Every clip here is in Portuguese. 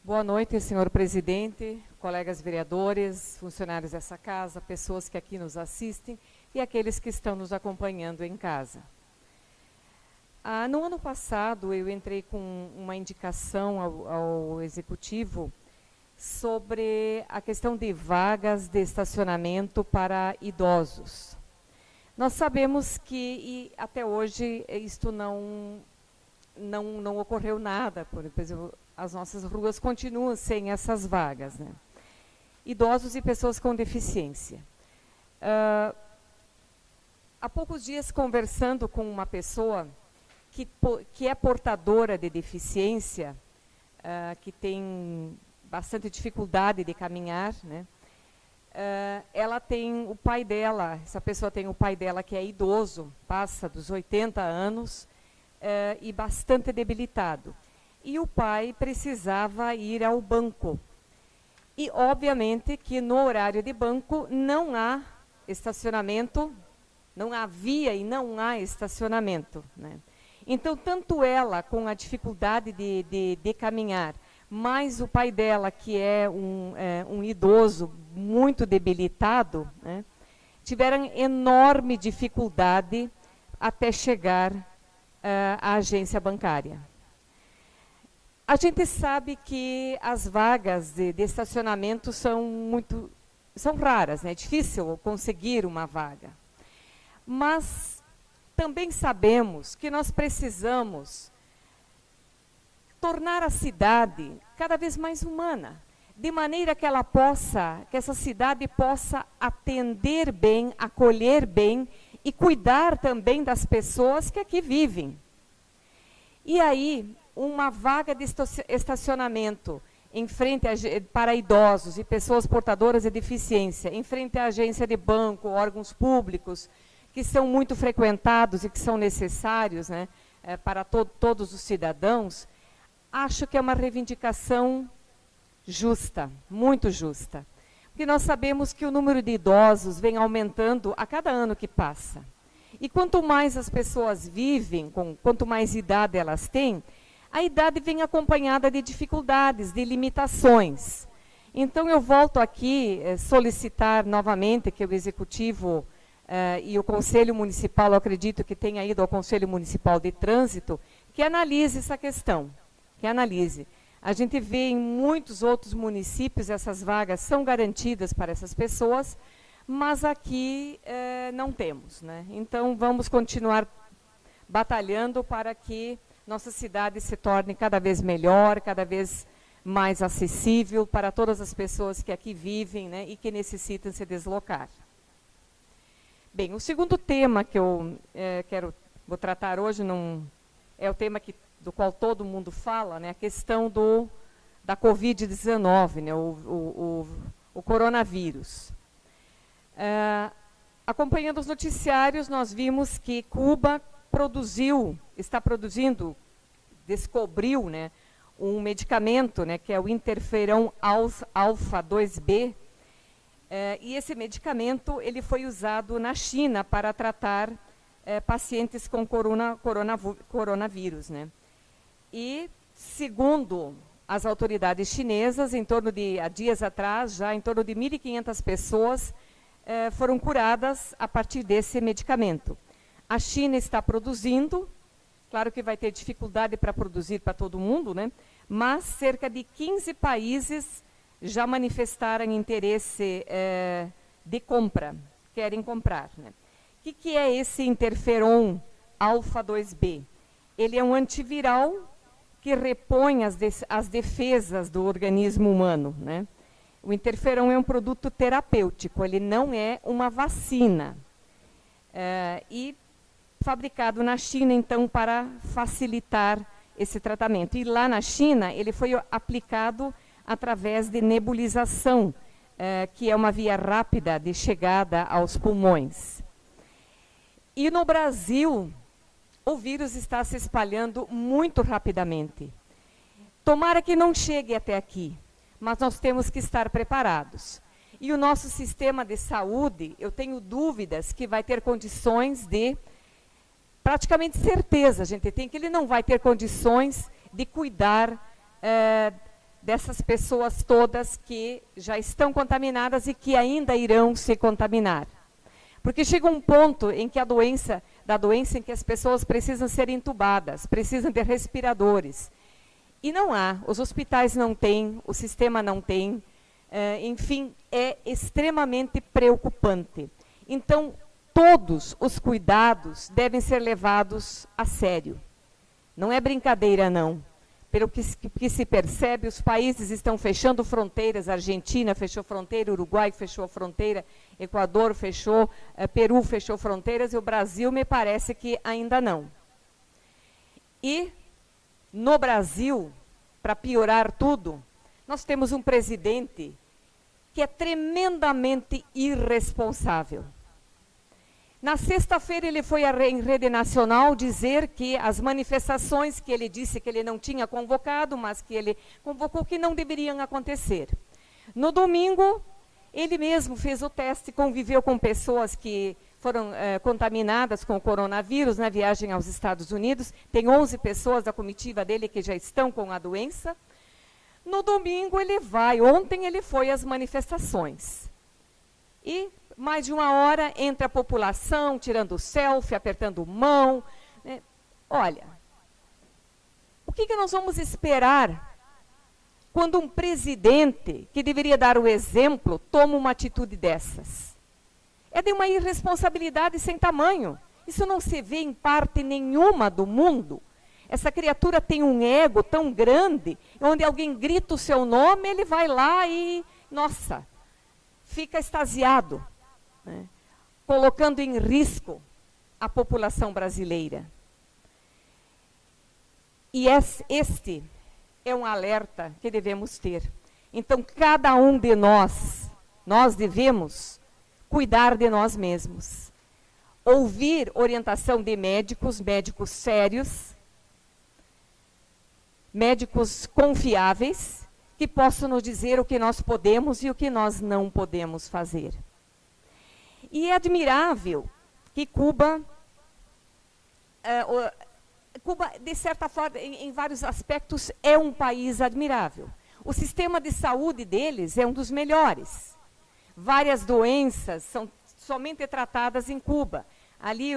Boa noite, senhor presidente, colegas vereadores, funcionários dessa casa, pessoas que aqui nos assistem e aqueles que estão nos acompanhando em casa. No ano passado, eu entrei com uma indicação ao Executivo sobre a questão de vagas de estacionamento para idosos. Nós sabemos que até hoje isto não ocorreu nada, por exemplo, as nossas ruas continuam sem essas vagas, né? Idosos e pessoas com deficiência. Há poucos dias, conversando com uma pessoa que é portadora de deficiência, que tem bastante dificuldade de caminhar, né? Ela tem o pai dela, essa pessoa tem o pai dela que é idoso, passa dos 80 anos, e bastante debilitado. E o pai precisava ir ao banco. E, obviamente, que no horário de banco não há estacionamento, não havia e não há estacionamento, né? Então, tanto ela, com a dificuldade de caminhar, mais o pai dela, que é um idoso muito debilitado, né, tiveram enorme dificuldade até chegar à agência bancária. A gente sabe que as vagas de estacionamento são raras, né? É difícil conseguir uma vaga. Mas também sabemos que nós precisamos tornar a cidade cada vez mais humana, de maneira que essa cidade possa atender bem, acolher bem e cuidar também das pessoas que aqui vivem. E aí, uma vaga de estacionamento para idosos e pessoas portadoras de deficiência, em frente à agência de banco, órgãos públicos, que são muito frequentados e que são necessários, né, para todos os cidadãos, acho que é uma reivindicação justa, muito justa. Porque nós sabemos que o número de idosos vem aumentando a cada ano que passa. E quanto mais as pessoas vivem, quanto mais idade elas têm, a idade vem acompanhada de dificuldades, de limitações. Então, eu volto aqui solicitar novamente que o Executivo e o Conselho Municipal, eu acredito que tenha ido ao Conselho Municipal de Trânsito, que analise essa questão, que analise. A gente vê em muitos outros municípios essas vagas são garantidas para essas pessoas, mas aqui não temos, né? Então, vamos continuar batalhando para que nossa cidade se torne cada vez melhor, cada vez mais acessível para todas as pessoas que aqui vivem, né, e que necessitam se deslocar. Bem, o segundo tema que eu vou tratar hoje é o tema do qual todo mundo fala, né, a questão da Covid-19, né, o coronavírus. Acompanhando os noticiários, nós vimos que Cuba descobriu, né, um medicamento, né, que é o interferão alfa 2B, e esse medicamento ele foi usado na China para tratar pacientes com coronavírus, né? E, segundo as autoridades chinesas, há dias atrás, já em torno de 1.500 pessoas foram curadas a partir desse medicamento. A China está produzindo, claro que vai ter dificuldade para produzir para todo mundo, né? Mas cerca de 15 países já manifestaram interesse de compra, querem comprar, né? O que é esse interferon alfa 2B? Ele é um antiviral que repõe as defesas do organismo humano, né? O interferon é um produto terapêutico, ele não é uma vacina. E fabricado na China, então, para facilitar esse tratamento. E lá na China, ele foi aplicado através de nebulização, que é uma via rápida de chegada aos pulmões. E no Brasil, o vírus está se espalhando muito rapidamente. Tomara que não chegue até aqui, mas nós temos que estar preparados. E o nosso sistema de saúde, eu tenho dúvidas que vai ter condições de, praticamente certeza, a gente tem que ele não vai ter condições de cuidar dessas pessoas todas que já estão contaminadas e que ainda irão se contaminar. Porque chega um ponto em que da doença em que as pessoas precisam ser entubadas, precisam de respiradores. E não há, os hospitais não têm, o sistema não tem, enfim, é extremamente preocupante. Então, todos os cuidados devem ser levados a sério. Não é brincadeira, não. Pelo que se percebe, os países estão fechando fronteiras, a Argentina fechou fronteira, o Uruguai fechou fronteira, Equador fechou, Peru fechou fronteiras, e o Brasil me parece que ainda não. E, no Brasil, para piorar tudo, nós temos um presidente que é tremendamente irresponsável. Na sexta-feira ele foi em rede nacional dizer que as manifestações que ele disse que ele não tinha convocado, mas que ele convocou, que não deveriam acontecer. No domingo, ele mesmo fez o teste, conviveu com pessoas que foram contaminadas com o coronavírus na viagem aos Estados Unidos. Tem 11 pessoas da comitiva dele que já estão com a doença. No domingo ele vai, ontem ele foi às manifestações. E mais de uma hora entre a população, tirando selfie, apertando mão. Né? Olha, o que nós vamos esperar quando um presidente, que deveria dar o exemplo, toma uma atitude dessas? É de uma irresponsabilidade sem tamanho. Isso não se vê em parte nenhuma do mundo. Essa criatura tem um ego tão grande, onde alguém grita o seu nome, ele vai lá e, nossa, fica extasiado, né? Colocando em risco a população brasileira. E este é um alerta que devemos ter. Então, cada um de nós devemos cuidar de nós mesmos. Ouvir orientação de médicos sérios, médicos confiáveis, que possam nos dizer o que nós podemos e o que nós não podemos fazer. E é admirável que Cuba, de certa forma, em vários aspectos, é um país admirável. O sistema de saúde deles é um dos melhores. Várias doenças são somente tratadas em Cuba. Ali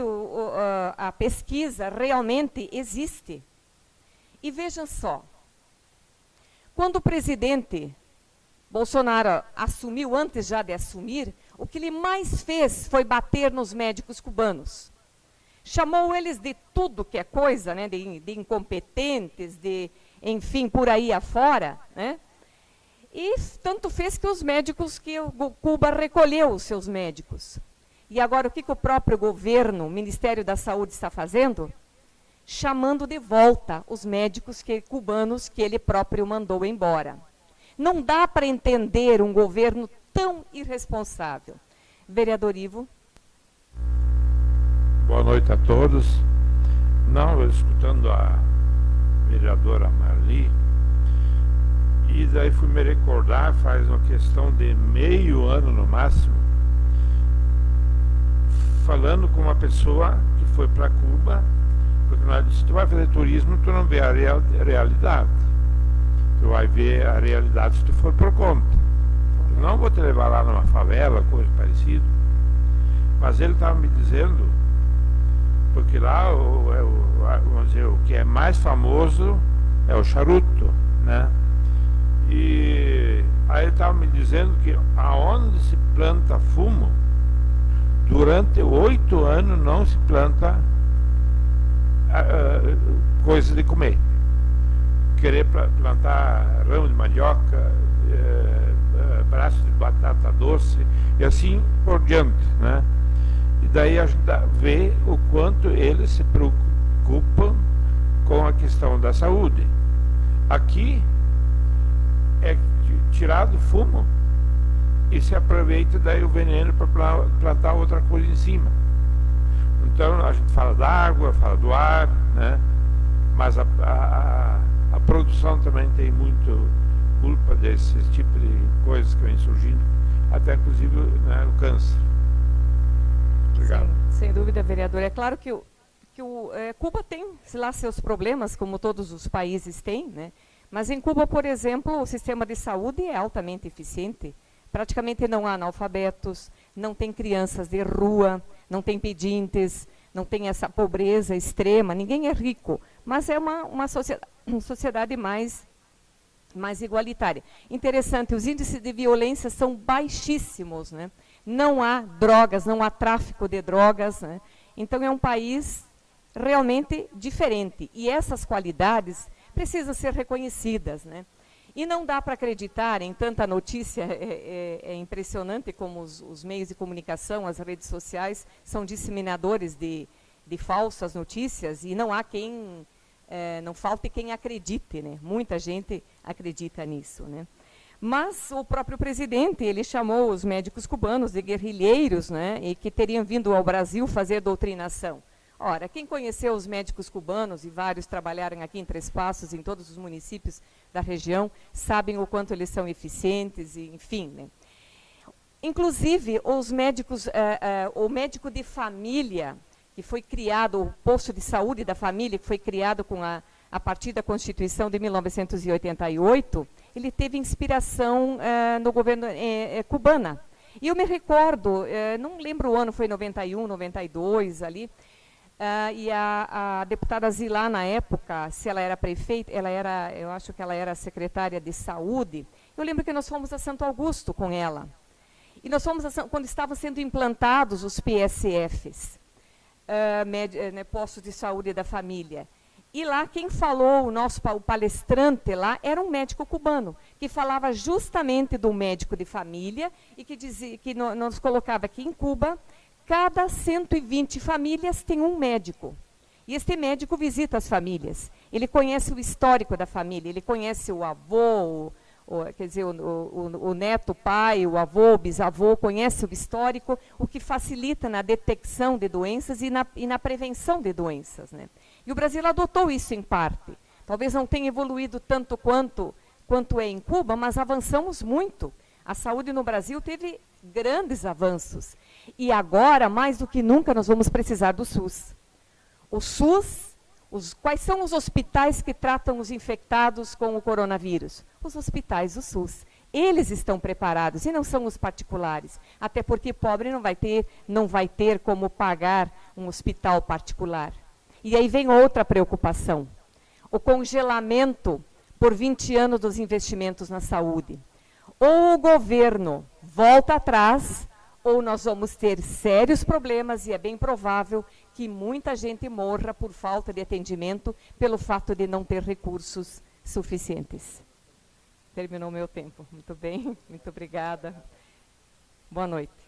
a pesquisa realmente existe. E vejam só, quando o presidente Bolsonaro assumiu, antes já de assumir, o que ele mais fez foi bater nos médicos cubanos. Chamou eles de tudo que é coisa, né, de incompetentes, enfim, por aí afora, né? E tanto fez que os médicos, que Cuba recolheu os seus médicos. E agora o que o próprio governo, o Ministério da Saúde está fazendo? Chamando de volta os médicos cubanos que ele próprio mandou embora. Não dá para entender um governo tão irresponsável. Vereador Ivo. Boa noite a todos. Não, escutando a vereadora Marli, e daí fui me recordar, faz uma questão de meio ano no máximo, falando com uma pessoa que foi para Cuba, porque se tu vai fazer turismo, tu não vê a realidade. Tu vai ver a realidade se tu for por conta. Eu não vou te levar lá numa favela, coisa parecida. Mas ele estava me dizendo, porque lá vamos dizer, o que é mais famoso é o charuto, né? E aí ele estava me dizendo que aonde se planta fumo, durante 8 anos não se planta coisa de comer. Querer plantar ramo de mandioca, braço de batata doce e assim por diante, né? E daí a gente vê o quanto eles se preocupam com a questão da saúde. Aqui é tirado o fumo e se aproveita daí o veneno para plantar outra coisa em cima. Então a gente fala da água, fala do ar, né? Mas a produção também tem muito culpa desse tipo de coisas que vem surgindo, até inclusive, né, o câncer. Obrigado. Sim, sem dúvida, vereador. É claro que Cuba tem lá seus problemas, como todos os países têm, né? Mas em Cuba, por exemplo, o sistema de saúde é altamente eficiente. Praticamente não há analfabetos, não tem crianças de rua, não tem pedintes, não tem essa pobreza extrema, ninguém é rico, mas é uma sociedade mais igualitária. Interessante, os índices de violência são baixíssimos, né? Não há drogas, não há tráfico de drogas, né? Então é um país realmente diferente. E essas qualidades precisam ser reconhecidas, né? E não dá para acreditar em tanta notícia, é impressionante como os meios de comunicação, as redes sociais, são disseminadores de falsas notícias, e não há quem, não falte quem acredite, né? Muita gente acredita nisso, né? Mas o próprio presidente, ele chamou os médicos cubanos de guerrilheiros, né? E que teriam vindo ao Brasil fazer doutrinação. Ora, quem conheceu os médicos cubanos, e vários trabalharam aqui em Três Passos, em todos os municípios da região, sabem o quanto eles são eficientes, e, enfim. Né? Inclusive, os médicos, o médico de família, que foi criado, o posto de saúde da família, que foi criado a partir da Constituição de 1988, ele teve inspiração no governo cubana. E eu me recordo, não lembro o ano, foi 91, 92, ali, e a deputada Zilá, na época, se ela era prefeita, eu acho que ela era secretária de saúde, eu lembro que nós fomos a Santo Augusto com ela. E nós fomos, quando estavam sendo implantados os PSFs, postos de saúde da família. E lá quem falou, o palestrante lá, era um médico cubano, que falava justamente do médico de família, e que dizia que nos colocava aqui em Cuba, cada 120 famílias tem um médico. E este médico visita as famílias. Ele conhece o histórico da família, ele conhece o avô, quer dizer, o neto, o pai, o avô, o bisavô, conhece o histórico, o que facilita na detecção de doenças e na prevenção de doenças. Né? E o Brasil adotou isso em parte. Talvez não tenha evoluído tanto quanto é em Cuba, mas avançamos muito. A saúde no Brasil teve grandes avanços. E agora, mais do que nunca, nós vamos precisar do SUS. O SUS, quais são os hospitais que tratam os infectados com o coronavírus? Os hospitais do SUS. Eles estão preparados e não são os particulares. Até porque pobre não vai ter como pagar um hospital particular. E aí vem outra preocupação. O congelamento por 20 anos dos investimentos na saúde. Ou o governo volta atrás, ou nós vamos ter sérios problemas, e é bem provável que muita gente morra por falta de atendimento, pelo fato de não ter recursos suficientes. Terminou o meu tempo. Muito bem, muito obrigada. Boa noite.